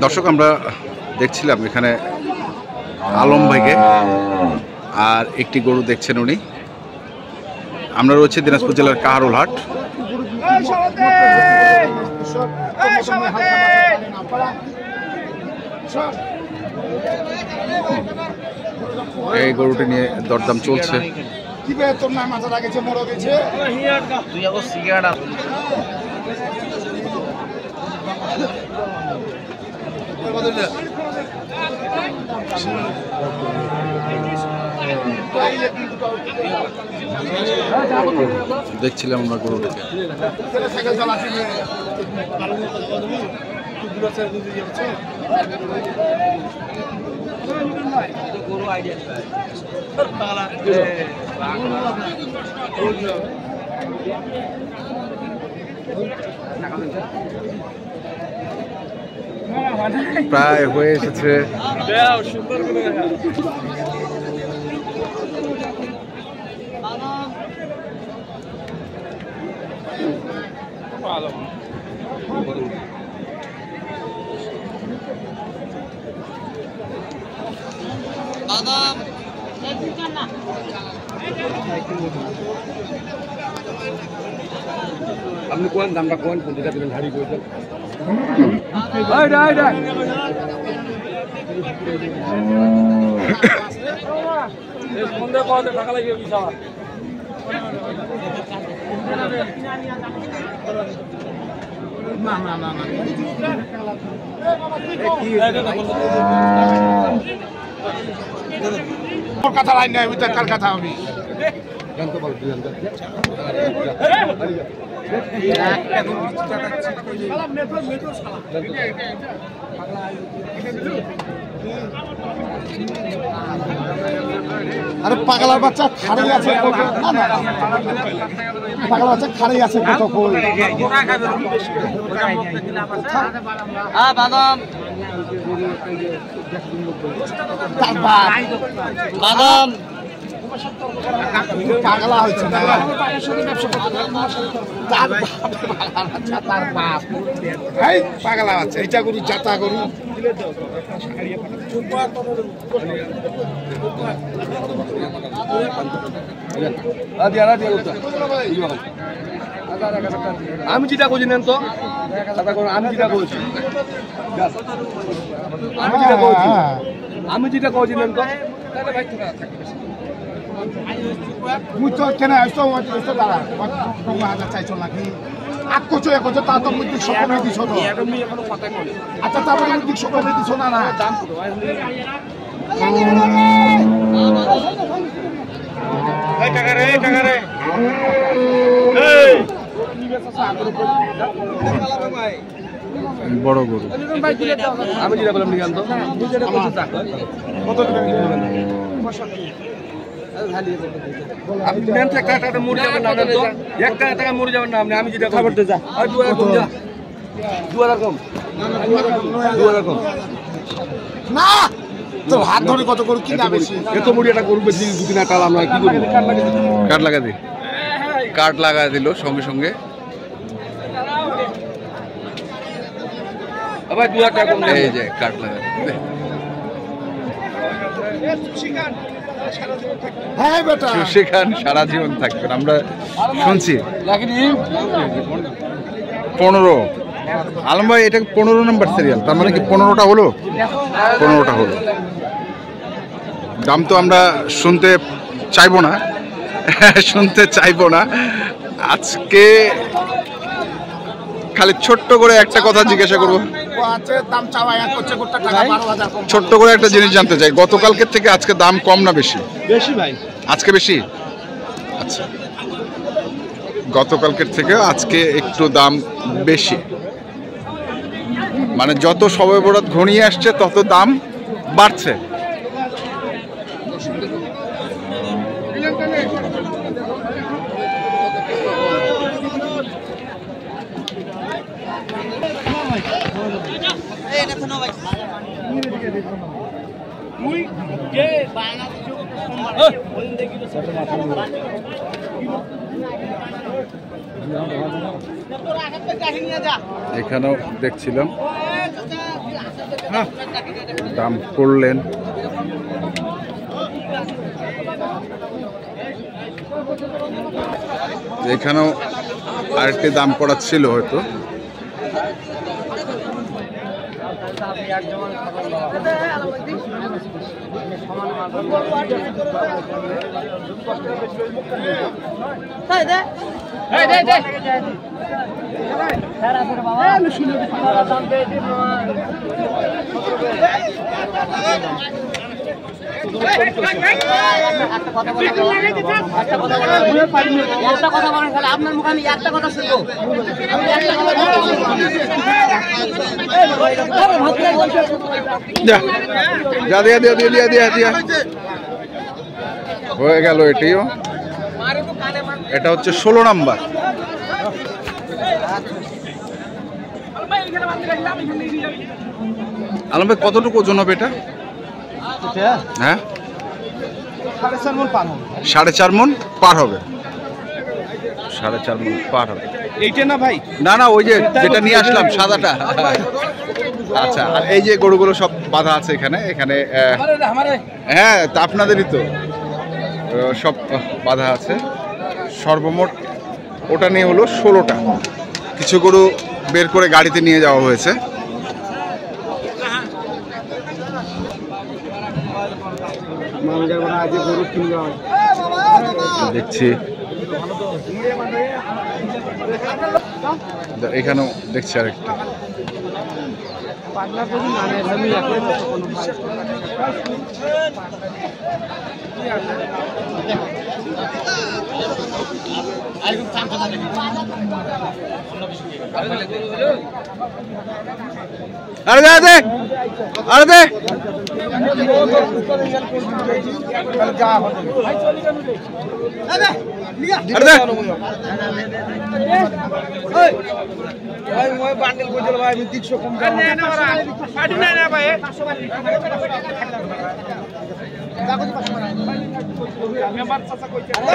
দর্শক আমরা দেখছিলাম এখানে আলম ভাইকে, আর একটি গরু দেখছেন উনি। আমরা রয়েছে দিনাজপুর জেলার কাহারোল হাট। এই গরুটি নিয়ে দরদাম চলছে। দেখছিলাম আমরা গরুটাকে। প্রায় হয়ে এসেছে। আপনি কোন দামটা কোন কোনটা দিবেন হাড়ি কইতেন টাকা লাগবে বিশাল না না না না কথা লাইন নাই ওইটা কার কথা হবে জানতে পারবি জানতে আরে পাগলার বাচ্চা খাড়ি আছে পাগলা বাচ্চা খাড়ি আছে কত কই বাদাম বাদাম পাগলা হচ্ছে না পাগলা আছে এইটা গরু যাতা গরু আমি যেটা করছি নেন তো আমি যেটা করছি আমি যেটা করছি নেন তো মুই তো কেন দাঁড়া চাইছো নাকি আগ করছো এ করছো তা তো মুদিক সকলে দিছ তো আচ্ছা তারপরে মুদিক সকলে দিছ না না দাম বড় গরু আমি যেটা বললাম নিকান্ত কত আপনি নেন তো একটা টাকা মরে যাবেন না তো একটা টাকা মরে যাবেন না আপনি আমি যেটা খবর দে যা আর 2000 কম যা 2000 কম 2000 কম না তো হাত ধরে কত করু কি না বেশি এত মুড়ি একটা গরু বেশি দুদিন টাল আমরা কি করব কাট লাগা দি কাট লাগা দিল সঙ্গে সঙ্গে। আবার 2000 টাকা কম এই যে কাট লাগা হ্যাঁ বেটা সেখান সারা জীবন থাকবেন আমরা শুনছি। 15 আলম ভাই এটা 15 নম্বর সিরিয়াল, তার মানে কি 15টা হলো? 15টা হলো। দাম তো আমরা শুনতে চাইবো না, শুনতে চাইবো না। আজকে খালি ছোট্ট করে একটা কথা জিজ্ঞাসা করবো, ছোট্ট করে একটা জিনিস জানতে চাই, গতকালকের থেকে আজকে দাম কম না বেশি? বেশি ভাই, আজকে বেশি। আচ্ছা, গতকালকের থেকে আজকে একটু দাম বেশি, মানে যত শবে বরাত ঘনিয়ে আসছে তত দাম বাড়ছে। এখানেও দেখছিলাম দাম করলেন। এখানেও আরেকটি দাম করা ছিল হয়তো। আপনার মুখে আমি একটা কথা শুনবো। হয়ে গেল এটিও। এটা হচ্ছে 16 নাম্বার। আলম ভাই কতটুকু ওজন হবে এটা? হ্যাঁ 4.5 মণ পার হবে। 4.5 মণ পার হবে এইটা না ভাই? না না, ওই যে যেটা নিয়ে আসলাম সাদাটা। আচ্ছা, আর এই যে গরুগুলো সব বাঁধা আছে এখানে এখানে হ্যাঁ, তা আপনাদেরই তো সব বাঁধা আছে। সর্বমোট ওটা নিয়ে হলো 16টা। কিছু গরু বের করে গাড়িতে নিয়ে যাওয়া হয়েছে। দেখছি এখানেও দেখছি আরেকটা। আরে দে দে, আরে দে।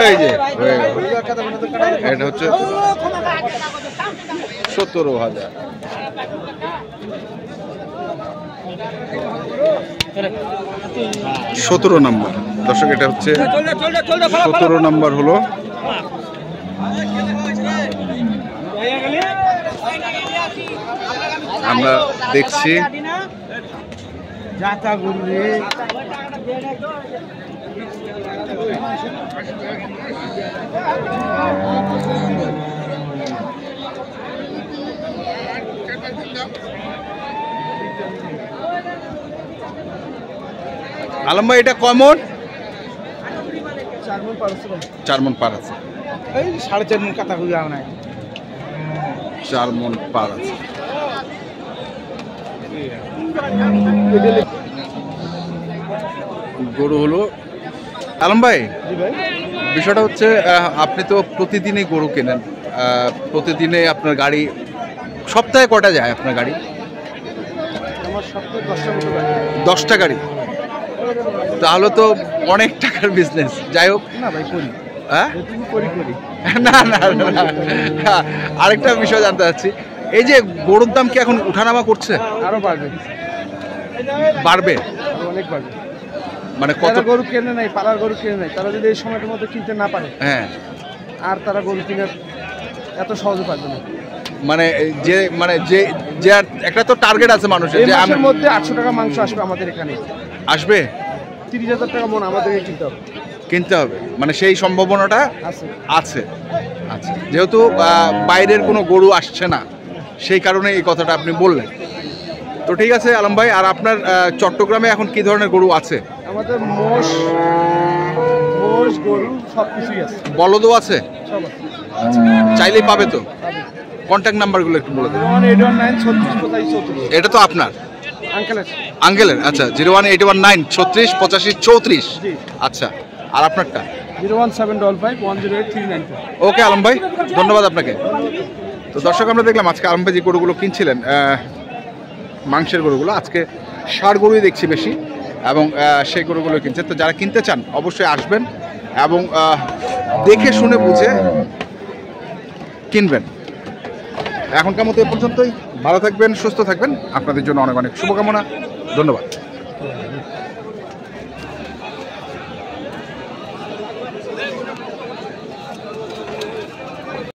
এই যে এটা হচ্ছে 17,000। সতেরো নাম্বার দর্শক, এটা হচ্ছে 17 নাম্বার হলো। আমরা দেখছি আলম ভাই এটা কমন 4 মণ পার আছে। 4.5 মণ কাটা হয়ে যাবে না। 4 মণ পার আছে। গরু হলো আলম ভাই, বিষয়টা হচ্ছে আপনি তো প্রতিদিনই গরু কেনেন, প্রতিদিনে আপনার গাড়ি সপ্তাহে কটা যায় আপনার গাড়ি? আমার সপ্তাহে 10টা গাড়ি। তাহলে তো অনেক টাকার বিজনেস। যাই হোক না ভাই, করি। হ্যাঁ করি। না না না, আরেকটা বিষয় জানতে চাচ্ছি, এই যে গরুর দাম কি এখন উঠানামা করছে? আরো বাড়বে। অনেক বাড়বে। মানে কত গরু কেনে নাই, পালার গরু কেনে নাই, তারা যদি এই সময়টার মধ্যে কিনতে না পারে, হ্যাঁ, আর তারা গরু কিনে এত সহজে পারবে না। মানে যে একটা তো টার্গেট আছে মানুষের, যে মাসের মধ্যে 800 টাকা মাংস আসবে আমাদের এখানে। আসবে 30,000 টাকা মণ আমাদেরকে কিনতে হবে। মানে সেই সম্ভাবনাটা আছে। আচ্ছা, যেহেতু বাইরের কোনো গরু আসছে না, সেই কারণে এই কথাটা আপনি বললেন। তো ঠিক আছে আলম ভাই, আর আপনার চট্টগ্রামে এখন কি ধরনের গরু আছে? আমাদের মোষ গরু সবকিছুই আছে। বলদও আছে? সব আছে। চাইলেই পাবে তো? কন্ট্যাক্ট নাম্বারগুলো একটু বলে দেন। 01819 এটা তো আপনার আঙ্কেলের? আচ্ছা, 01819 36 85 34। আচ্ছা, আর আপনারটা? 01755108392। ওকে আলম ভাই, ধন্যবাদ আপনাকে। তো দর্শক, আমরা দেখলাম আজকে আলম ভাই যে গরুগুলো কিনছিলেন, মাংসের গরুগুলো, আজকে ষাঁড় গরুই দেখছি বেশি, এবং সেই গরুগুলো কিনছেন। তো যারা কিনতে চান অবশ্যই আসবেন এবং দেখে শুনে বুঝে কিনবেন। এখনকার মতো এ পর্যন্তই। ভালো থাকবেন, সুস্থ থাকবেন, আপনাদের জন্য অনেক অনেক শুভকামনা। ধন্যবাদ।